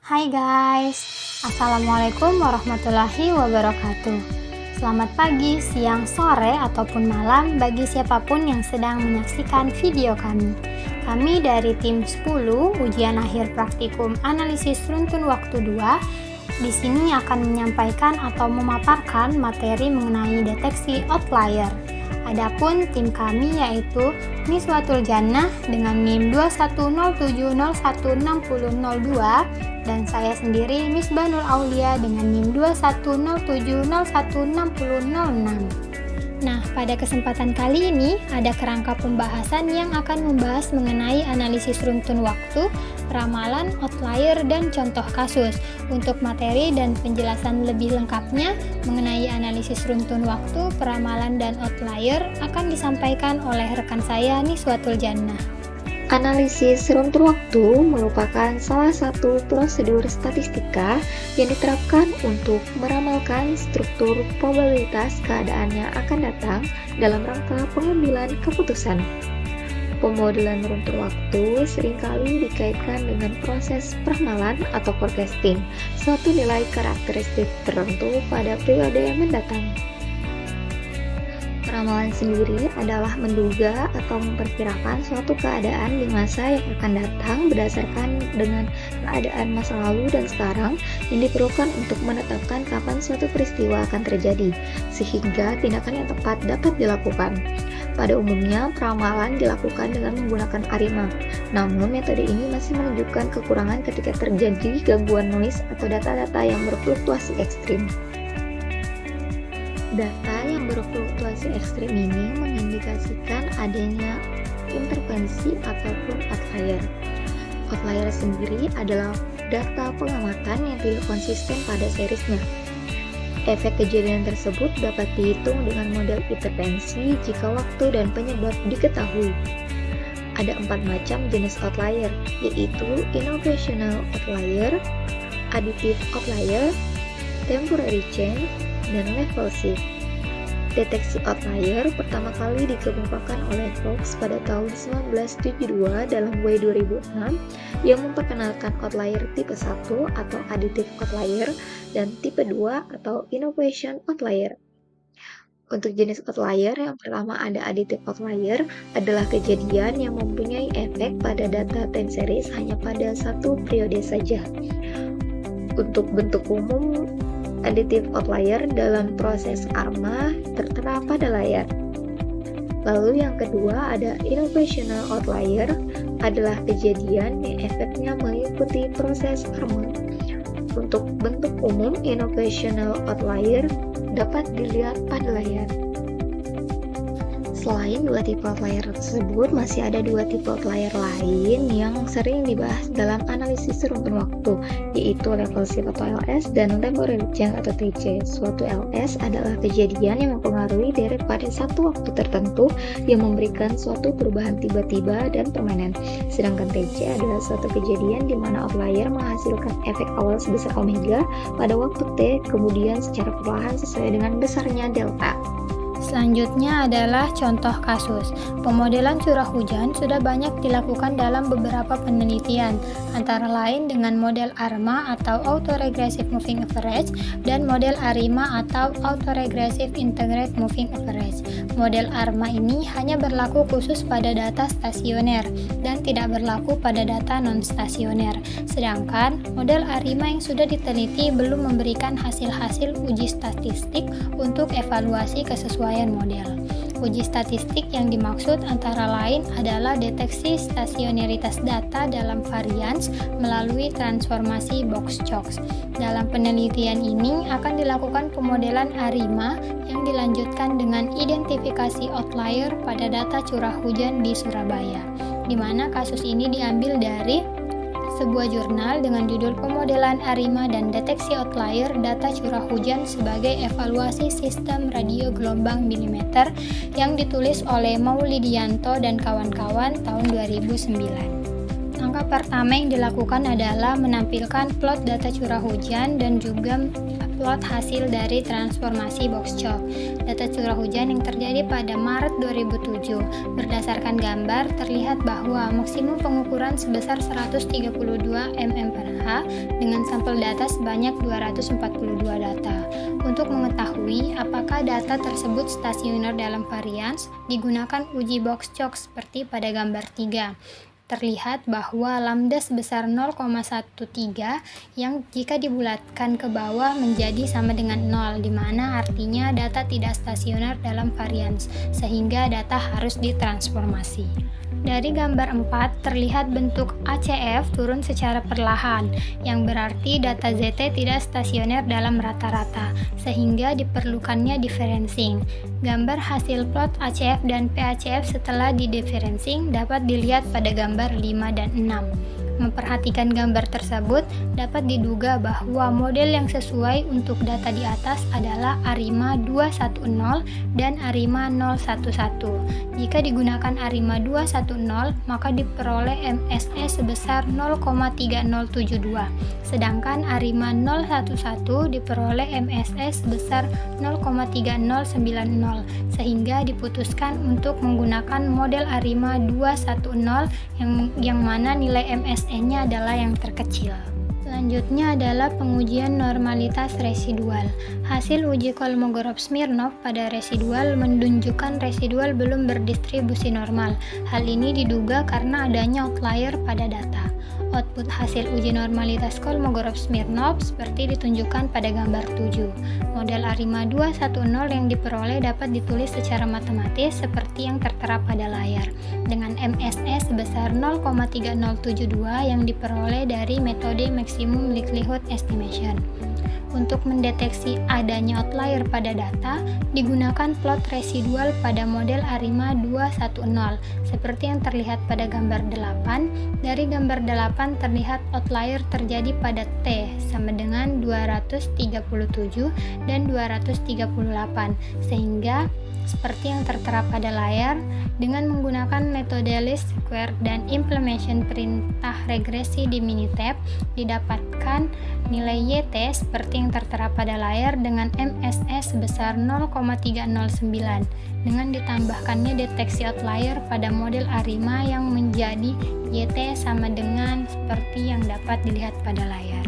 Hai guys, Assalamualaikum warahmatullahi wabarakatuh. Selamat pagi, siang, sore, ataupun malam bagi siapapun yang sedang menyaksikan video kami. Kami dari tim 10 ujian akhir praktikum analisis runtun waktu 2 di sini akan menyampaikan atau memaparkan materi mengenai deteksi outlier. Adapun tim kami yaitu Niswatul Jannah dengan NIM 2107016002 dan saya sendiri Misbah Nur Aulia dengan NIM 2107016006. Nah, pada kesempatan kali ini ada kerangka pembahasan yang akan membahas mengenai analisis runtun waktu, ramalan, outlier, dan contoh kasus. Untuk materi dan penjelasan lebih lengkapnya mengenai analisis runtun waktu, peramalan, dan outlier akan disampaikan oleh rekan saya Niswatul Jannah. Analisis runtun waktu merupakan salah satu prosedur statistika yang diterapkan untuk meramalkan struktur probabilitas keadaan yang akan datang dalam rangka pengambilan keputusan. Pemodelan runtun waktu seringkali dikaitkan dengan proses peramalan atau forecasting, suatu nilai karakteristik tertentu pada periode yang mendatang. Peramalan sendiri adalah menduga atau memperkirakan suatu keadaan di masa yang akan datang berdasarkan dengan keadaan masa lalu dan sekarang yang diperlukan untuk menetapkan kapan suatu peristiwa akan terjadi, sehingga tindakan yang tepat dapat dilakukan. Pada umumnya, peramalan dilakukan dengan menggunakan ARIMA, namun metode ini masih menunjukkan kekurangan ketika terjadi gangguan noise atau data-data yang berfluktuasi ekstrim. Data yang berfluktuasi ekstrim ini mengindikasikan adanya intervensi ataupun outlier. Outlier sendiri adalah data pengamatan yang tidak konsisten pada seriesnya. Efek kejadian tersebut dapat dihitung dengan model intervensi jika waktu dan penyebab diketahui. Ada 4 macam jenis outlier, yaitu innovational outlier, additive outlier, temporary change, dan level shift. Deteksi outlier pertama kali dikemukakan oleh Fox pada tahun 1972 dalam W 2006 yang memperkenalkan outlier tipe 1 atau additive outlier dan tipe 2 atau innovation outlier. Untuk jenis outlier yang pertama ada additive outlier adalah kejadian yang mempunyai efek pada data time series hanya pada satu periode saja. Untuk bentuk umum additive outlier dalam proses ARMA tertera pada layar. Lalu yang kedua ada innovational outlier adalah kejadian yang efeknya mengikuti proses ARMA. Untuk bentuk umum innovational outlier dapat dilihat pada layar. Selain dua tipe outlier tersebut, masih ada dua tipe outlier lain yang sering dibahas dalam analisis runtun waktu, yaitu level shift atau LS dan temporary change atau TC. Suatu LS adalah kejadian yang mempengaruhi deret pada satu waktu tertentu yang memberikan suatu perubahan tiba-tiba dan permanen. Sedangkan TC adalah suatu kejadian di mana outlier menghasilkan efek awal sebesar omega pada waktu T, kemudian secara perlahan sesuai dengan besarnya delta. Selanjutnya adalah contoh kasus. Pemodelan curah hujan sudah banyak dilakukan dalam beberapa penelitian, antara lain dengan model ARMA atau Autoregressive Moving Average dan model ARIMA atau Autoregressive Integrated Moving Average. Model ARMA ini hanya berlaku khusus pada data stasioner dan tidak berlaku pada data non-stasioner. Sedangkan model ARIMA yang sudah diteliti belum memberikan hasil-hasil uji statistik untuk evaluasi kesesuaian model. Uji statistik yang dimaksud antara lain adalah deteksi stasioneritas data dalam varians melalui transformasi Box-Cox. Dalam penelitian ini akan dilakukan pemodelan ARIMA yang dilanjutkan dengan identifikasi outlier pada data curah hujan di Surabaya, di mana kasus ini diambil dari sebuah jurnal dengan judul Pemodelan ARIMA dan Deteksi Outlier Data Curah Hujan sebagai Evaluasi Sistem Radio Gelombang Milimeter yang ditulis oleh Maulidianto dan kawan-kawan tahun 2009. Angka Langkah pertama yang dilakukan adalah menampilkan plot data curah hujan dan juga plot hasil dari transformasi box chalk. Data curah hujan yang terjadi pada Maret 2007. Berdasarkan gambar, terlihat bahwa maksimum pengukuran sebesar 132 mm/h dengan sampel data sebanyak 242 data. Untuk mengetahui apakah data tersebut stasioner dalam varians, digunakan uji box chalk seperti pada gambar 3. Terlihat bahwa lambda sebesar 0,13 yang jika dibulatkan ke bawah menjadi sama dengan 0, di mana artinya data tidak stasioner dalam varians, sehingga data harus ditransformasi. Dari gambar 4 terlihat bentuk ACF turun secara perlahan, yang berarti data ZT tidak stasioner dalam rata-rata, sehingga diperlukannya differencing. Gambar hasil plot ACF dan PACF setelah di-differencing dapat dilihat pada gambar 5 dan 6. Memperhatikan gambar tersebut, dapat diduga bahwa model yang sesuai untuk data di atas adalah ARIMA 210 dan ARIMA 011. Jika digunakan ARIMA 210, maka diperoleh MSE sebesar 0,3072, sedangkan ARIMA 011 diperoleh MSE sebesar 0,3090, sehingga diputuskan untuk menggunakan model ARIMA 210 yang mana nilai MSE-nya adalah yang terkecil. Selanjutnya adalah pengujian normalitas residual. Hasil uji Kolmogorov-Smirnov pada residual menunjukkan residual belum berdistribusi normal. Hal ini diduga karena adanya outlier pada data. Output hasil uji normalitas Kolmogorov-Smirnov seperti ditunjukkan pada gambar 7. Model ARIMA 210 yang diperoleh dapat ditulis secara matematis seperti yang tertera pada layar, dengan MSE sebesar 0,3072 yang diperoleh dari metode Maximum Likelihood Estimation. Untuk mendeteksi adanya outlier pada data, digunakan plot residual pada model ARIMA 210, seperti yang terlihat pada gambar 8. Dari gambar 8 terlihat outlier terjadi pada T sama dengan 237 dan 238, sehingga seperti yang tertera pada layar, dengan menggunakan metode least square dan implementation perintah regresi di Minitab, didapatkan nilai YT seperti yang tertera pada layar dengan MSE sebesar 0,309, dengan ditambahkannya deteksi outlier pada model ARIMA yang menjadi YT sama dengan seperti yang dapat dilihat pada layar.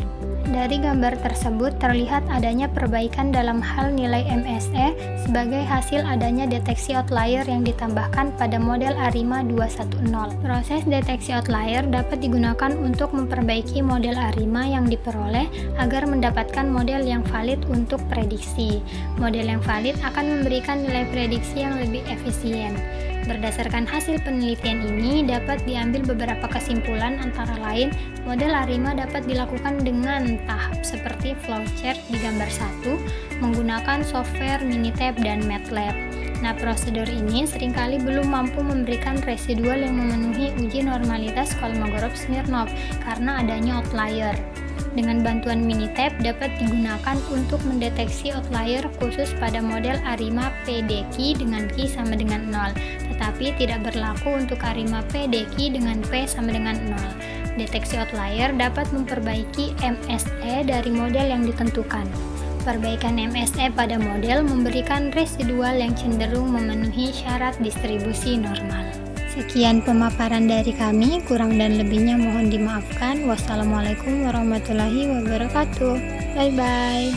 Dari gambar tersebut terlihat adanya perbaikan dalam hal nilai MSE sebagai hasil adanya deteksi outlier yang ditambahkan pada model ARIMA 210. Proses deteksi outlier dapat digunakan untuk memperbaiki model ARIMA yang diperoleh agar mendapatkan model yang valid untuk prediksi. Model yang valid akan memberikan nilai prediksi yang lebih efisien. Berdasarkan hasil penelitian ini, dapat diambil beberapa kesimpulan, antara lain, model ARIMA dapat dilakukan dengan tahap seperti flowchart di gambar 1, menggunakan software Minitab dan MATLAB. Nah, prosedur ini seringkali belum mampu memberikan residual yang memenuhi uji normalitas Kolmogorov-Smirnov karena adanya outlier. Dengan bantuan Minitab dapat digunakan untuk mendeteksi outlier khusus pada model ARIMA PDQ dengan Q sama dengan 0, tetapi tidak berlaku untuk ARIMA PDQ dengan P sama dengan 0. Deteksi outlier dapat memperbaiki MSE dari model yang ditentukan. Perbaikan MSE pada model memberikan residual yang cenderung memenuhi syarat distribusi normal. Sekian pemaparan dari kami, kurang dan lebihnya mohon dimaafkan. Wassalamualaikum warahmatullahi wabarakatuh. Bye-bye.